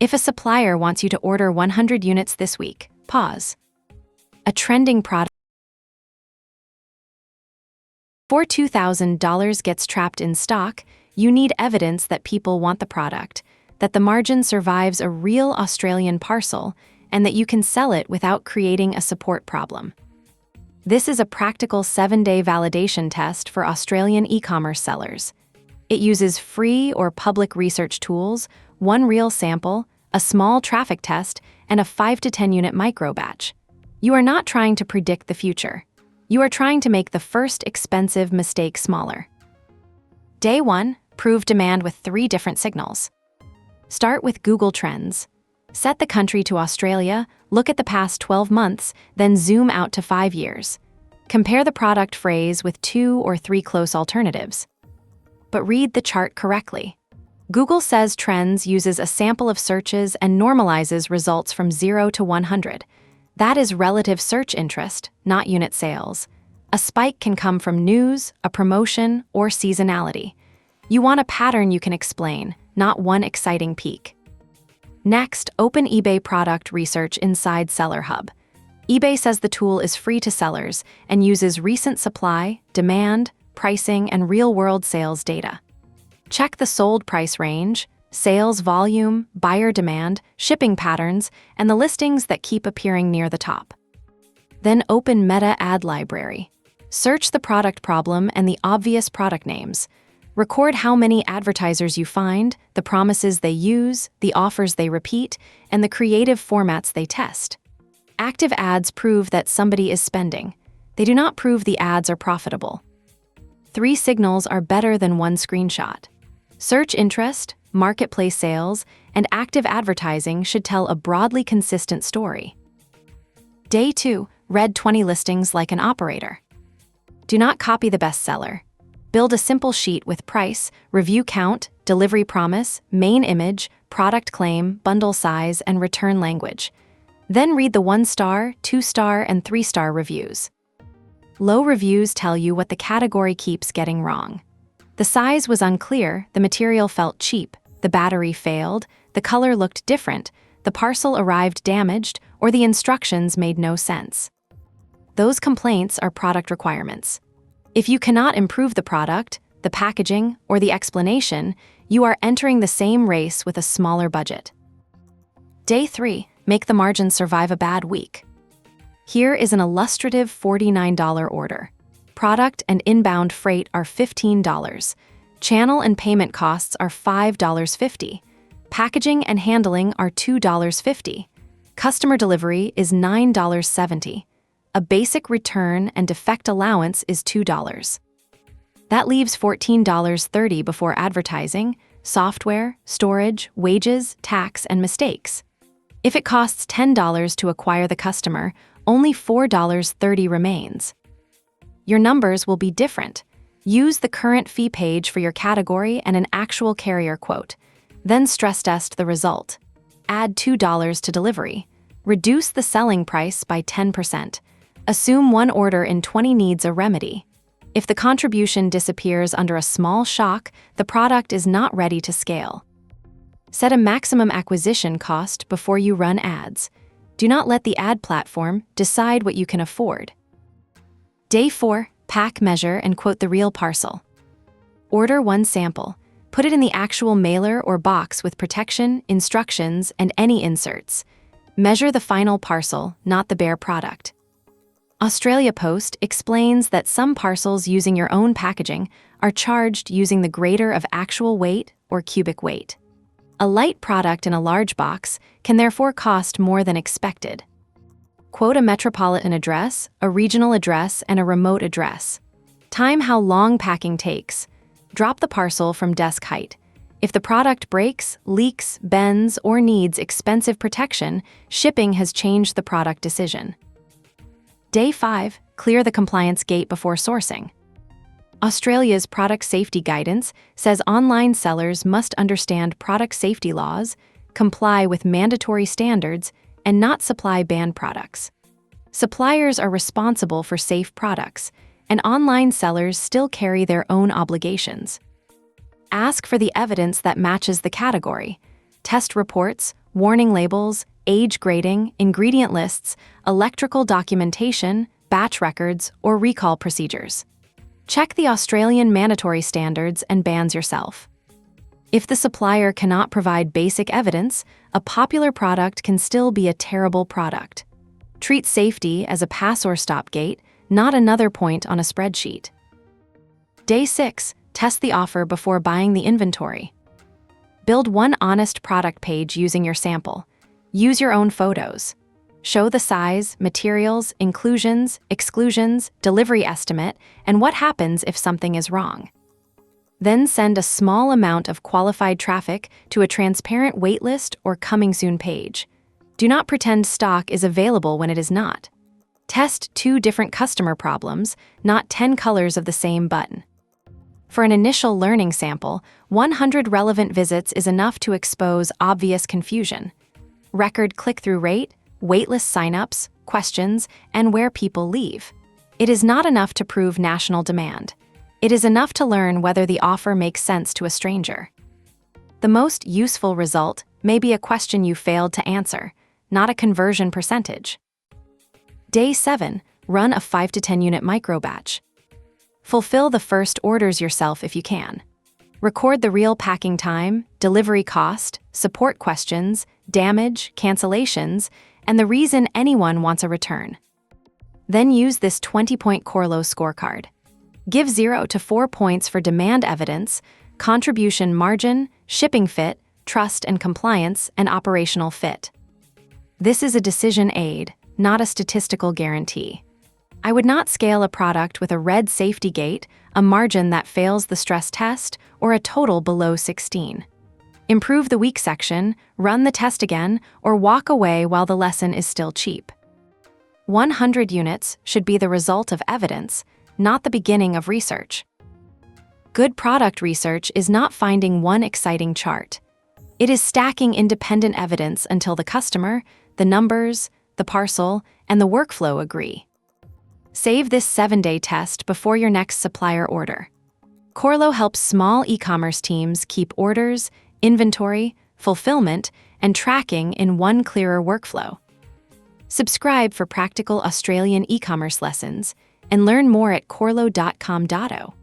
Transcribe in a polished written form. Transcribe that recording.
If a supplier wants you to order 100 units this week, pause. A trending product for $2,000 gets trapped in stock, you need evidence that people want the product, that the margin survives a real Australian parcel, and that you can sell it without creating a support problem. This is a practical 7-day validation test for Australian e-commerce sellers. It uses free or public research tools, one real sample, a small traffic test, and a 5 to 10 unit micro batch. You are not trying to predict the future. You are trying to make the first expensive mistake smaller. Day 1, prove demand with 3 different signals. Start with Google Trends. Set the country to Australia, look at the past 12 months, then zoom out to 5 years. Compare the product phrase with 2 or 3 close alternatives. But read the chart correctly. Google says Trends uses a sample of searches and normalizes results from 0 to 100. That is relative search interest, not unit sales. A spike can come from news, a promotion, or seasonality. You want a pattern you can explain, not one exciting peak. Next, open eBay product research inside Seller Hub. eBay says the tool is free to sellers and uses recent supply, demand, pricing, and real-world sales data. Check the sold price range, sales volume, buyer demand, shipping patterns, and the listings that keep appearing near the top. Then open Meta Ad Library. Search the product problem and the obvious product names. Record how many advertisers you find, the promises they use, the offers they repeat, and the creative formats they test. Active ads prove that somebody is spending. They do not prove the ads are profitable. 3 signals are better than 1 screenshot. Search interest, marketplace sales, and active advertising should tell a broadly consistent story. Day 2, read 20 listings like an operator. Do not copy the bestseller. Build a simple sheet with price, review count, delivery promise, main image, product claim, bundle size, and return language. Then read the 1-star, 2-star, and 3-star reviews. Low reviews tell you what the category keeps getting wrong. The size was unclear, the material felt cheap, the battery failed, the color looked different, the parcel arrived damaged, or the instructions made no sense. Those complaints are product requirements. If you cannot improve the product, the packaging, or the explanation, you are entering the same race with a smaller budget. Day 3, make the margin survive a bad week. Here is an illustrative $49 order. Product and inbound freight are $15. Channel and payment costs are $5.50. Packaging and handling are $2.50. Customer delivery is $9.70. A basic return and defect allowance is $2. That leaves $14.30 before advertising, software, storage, wages, tax, and mistakes. If it costs $10 to acquire the customer, only $4.30 remains. Your numbers will be different. Use the current fee page for your category and an actual carrier quote. Then stress test the result. Add $2 to delivery. Reduce the selling price by 10%. Assume 1 order in 20 needs a remedy. If the contribution disappears under a small shock, the product is not ready to scale. Set a maximum acquisition cost before you run ads. Do not let the ad platform decide what you can afford. Day 4, pack, measure, and quote the real parcel. Order 1 sample. Put it in the actual mailer or box with protection, instructions, and any inserts. Measure the final parcel, not the bare product. Australia Post explains that some parcels using your own packaging are charged using the greater of actual weight or cubic weight. A light product in a large box can therefore cost more than expected. Quote a metropolitan address, a regional address, and a remote address. Time how long packing takes. Drop the parcel from desk height. If the product breaks, leaks, bends, or needs expensive protection, shipping has changed the product decision. Day 5, clear the compliance gate before sourcing. Australia's product safety guidance says online sellers must understand product safety laws, comply with mandatory standards, and not supply banned products. Suppliers are responsible for safe products, and online sellers still carry their own obligations. Ask for the evidence that matches the category. Test reports, warning labels, age grading, ingredient lists, electrical documentation, batch records, or recall procedures. Check the Australian mandatory standards and bans yourself. If the supplier cannot provide basic evidence, a popular product can still be a terrible product. Treat safety as a pass or stop gate, not another point on a spreadsheet. Day 6. Test the offer before buying the inventory. Build one honest product page using your sample. Use your own photos. Show the size, materials, inclusions, exclusions, delivery estimate, and what happens if something is wrong. Then send a small amount of qualified traffic to a transparent waitlist or coming soon page. Do not pretend stock is available when it is not. Test 2 different customer problems, not 10 colors of the same button. For an initial learning sample, 100 relevant visits is enough to expose obvious confusion. Record click-through rate, waitlist signups, questions, and where people leave. It is not enough to prove national demand. It is enough to learn whether the offer makes sense to a stranger. The most useful result may be a question you failed to answer, not a conversion percentage. Day 7. Run a 5 to 10 unit micro-batch. Fulfill the first orders yourself if you can. Record the real packing time, delivery cost, support questions, damage, cancellations, and the reason anyone wants a return. Then use this 20-point Qorlo scorecard. Give 0 to 4 points for demand evidence, contribution margin, shipping fit, trust and compliance, and operational fit. This is a decision aid, not a statistical guarantee. I would not scale a product with a red safety gate, a margin that fails the stress test, or a total below 16. Improve the weak section, run the test again, or walk away while the lesson is still cheap. 100 units should be the result of evidence, not the beginning of research. Good product research is not finding one exciting chart. It is stacking independent evidence until the customer, the numbers, the parcel, and the workflow agree. Save this 7-day test before your next supplier order. Qorlo helps small e-commerce teams keep orders, inventory, fulfillment, and tracking in one clearer workflow. Subscribe for practical Australian e-commerce lessons and learn more at qorlo.com.au.